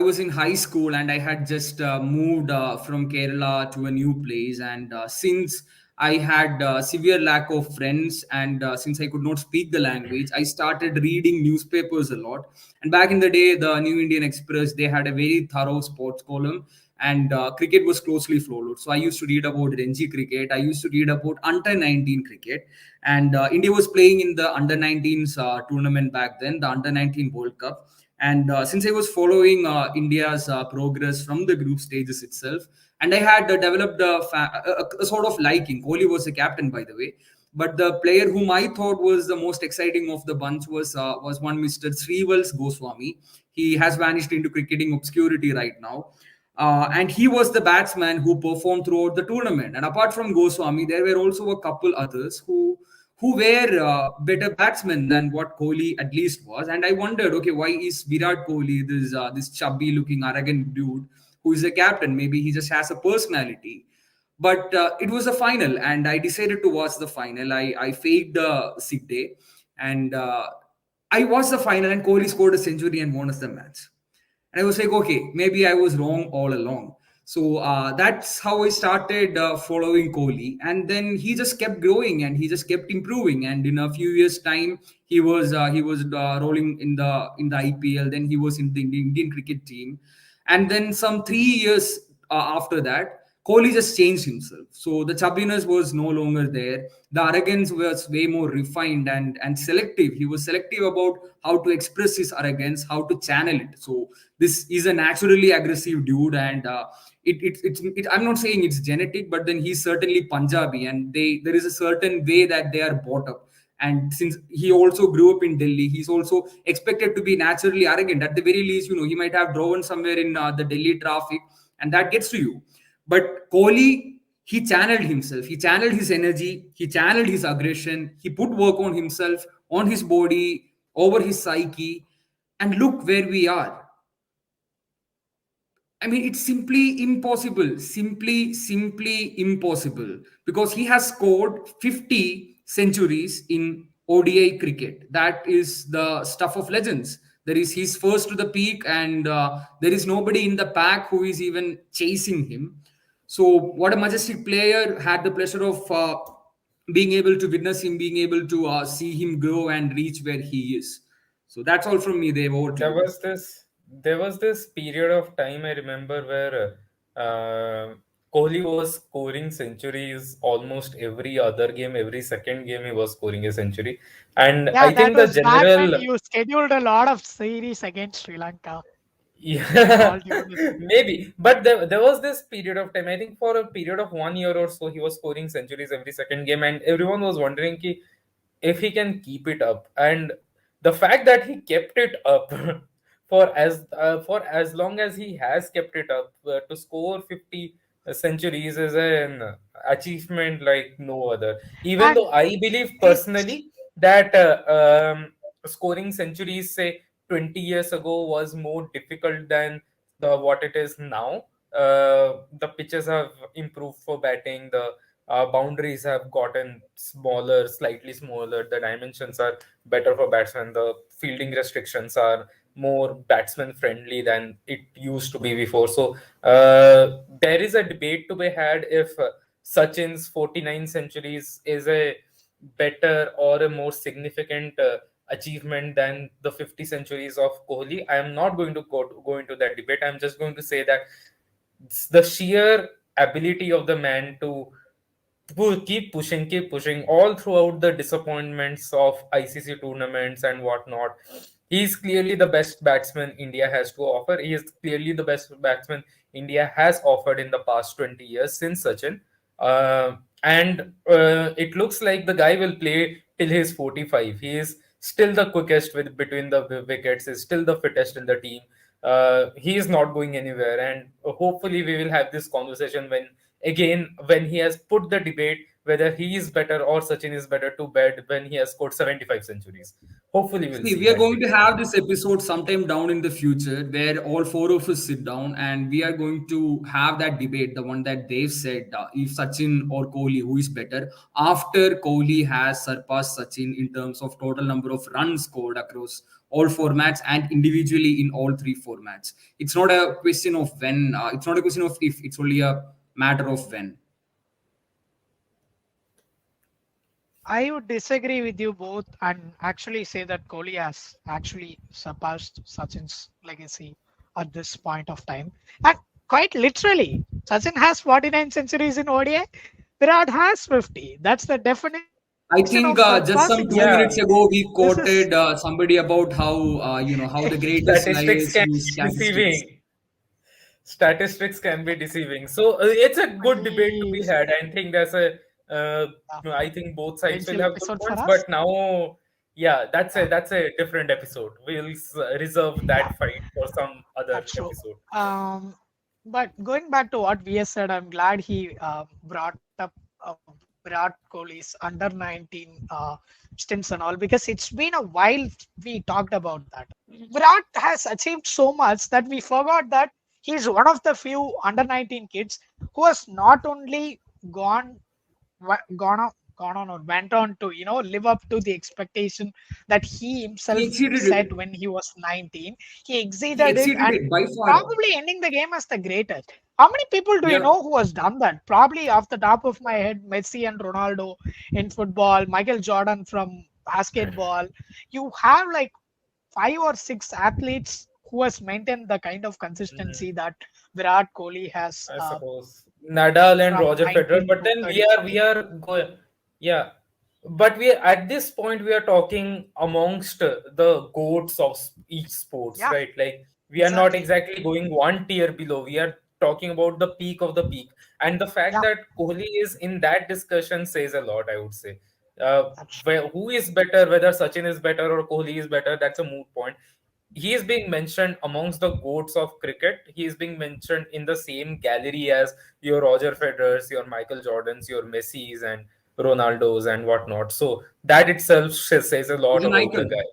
was in high school and I had just moved from Kerala to a new place. And since I had severe lack of friends and since I could not speak the language, I started reading newspapers a lot. And back in the day, the New Indian Express, they had a very thorough sports column, and cricket was closely followed. So I used to read about Ranji cricket. I used to read about under 19 cricket. And India was playing in the under 19s tournament back then, the under 19 World Cup. And since I was following India's progress from the group stages itself, and I had developed a sort of liking. Kohli was the captain, by the way. But the player whom I thought was the most exciting of the bunch was one Mr. Srivals Goswami. He has vanished into cricketing obscurity right now. And he was the batsman who performed throughout the tournament. And apart from Goswami, there were also a couple others who were better batsmen than what Kohli at least was. And I wondered, okay, why is Virat Kohli this chubby looking arrogant dude who is a captain? Maybe he just has a personality. But it was a final, and I decided to watch the final. I faked the sick day, and I watched the final, and Kohli scored a century and won us the match. And I was like, okay, maybe I was wrong all along. So that's how I started following Kohli, and then he just kept growing and he just kept improving. And in a few years' time, he was rolling in the IPL. Then he was in the Indian cricket team, and then some 3 years after that, Kohli just changed himself. So the chubbiness was no longer there. The arrogance was way more refined and selective. He was selective about how to express his arrogance, how to channel it. So this is a naturally aggressive dude, and I'm not saying it's genetic, but then he's certainly Punjabi, and there is a certain way that they are brought up. And since he also grew up in Delhi, he's also expected to be naturally arrogant. At the very least, he might have driven somewhere in the Delhi traffic, and that gets to you. But Kohli, he channeled himself. He channeled his energy. He channeled his aggression. He put work on himself, on his body, over his psyche. And look where we are. I mean, it's simply impossible. Simply impossible. Because he has scored 50 centuries in ODI cricket. That is the stuff of legends. He's first to the peak, and there is nobody in the pack who is even chasing him. So, what a majestic player! Had the pleasure of being able to witness him, being able to see him grow and reach where he is. So that's all from me. Dave, over to there you. was this there was this period of time I remember where Kohli was scoring centuries almost every other game, every second game he was scoring a century, and Yeah, I that think the was back when general you scheduled a lot of series against Sri Lanka. yeah All due to maybe, but there was this period of time. I think for a period of 1 year or so, he was scoring centuries every second game, and everyone was wondering if he can keep it up. And the fact that he kept it up for as long as he has kept it up, to score 50 centuries is an achievement like no other. Even and though I believe it's personally that scoring centuries, say 20 years ago, was more difficult than the what it is now. The pitches have improved for batting, the boundaries have gotten smaller, slightly smaller. The dimensions are better for batsmen. The fielding restrictions are more batsman friendly than it used to be before. So there is a debate to be had if Sachin's 49 centuries is a better or a more significant achievement than the 50 centuries of Kohli. I am not going to go into that debate. I'm just going to say that it's the sheer ability of the man to keep pushing all throughout the disappointments of ICC tournaments and whatnot. He's clearly the best batsman India has to offer. He is clearly the best batsman India has offered in the past 20 years since Sachin. And it looks like the guy will play till he's 45. He is still the quickest with between the wickets, is still the fittest in the team. He is not going anywhere. And hopefully, we will have this conversation when he has put the debate whether he is better or Sachin is better to bed when he has scored 75 centuries. Hopefully, we'll See, see we are that going to debate. have this episode sometime down in the future where all four of us sit down and we are going to have that debate, the one that Dave said, if Sachin or Kohli, who is better, after Kohli has surpassed Sachin in terms of total number of runs scored across all formats and individually in all three formats. It's not a question of when, it's not a question of if, it's only a matter of when. I would disagree with you both and actually say that Kohli has actually surpassed Sachin's legacy at this point of time. And quite literally, Sachin has 49 centuries in ODI. Virat has 50. That's the definition of I think surpassing just Sachin. some two Yeah, minutes ago we This is quoted somebody about how how the greatest statistics liars can use be statistics. deceiving. Statistics can be deceiving. So it's a good debate to be I had. I think there's a, uh, I think both sides will potential have good episode for points, us. but now, yeah, Yeah, that's a different episode. We'll reserve yeah, that fight for some other that's true. episode. But going back to what VS said, I'm glad he brought up Virat Kohli's under 19 stints and all because it's been a while we talked about that. Virat has achieved so much that we forgot that he's one of the few under 19 kids who has not only gone gone on or went on to live up to the expectation that he He himself exceeded it. set when he was 19. He He exceeded it exceeded and it by far. probably ending the game as the greatest. How many people do you Yeah, know who has done that? Probably off the top of my head, Messi and Ronaldo in football, Michael Jordan from basketball. You have like 5 or 6 athletes who has maintained the kind of Mhm. consistency that Virat Kohli has I suppose Nadal and from Roger Federer, 19 but to then we 35. are going, yeah. But we at this point we are talking amongst the goats of each sports, Yeah, right? Like we are not exactly. exactly going one tier below. We are talking about the peak of the peak, and the fact Yeah, that Kohli is in that discussion says a lot. I would say, that's who is better, whether Sachin is better or Kohli is better, that's a moot point. He is being mentioned amongst the goats of cricket. He is being mentioned in the same gallery as your Roger Federers, your Michael Jordans, your Messis, and Ronaldos and whatnot. So that itself says a he's lot an about the icon. guy.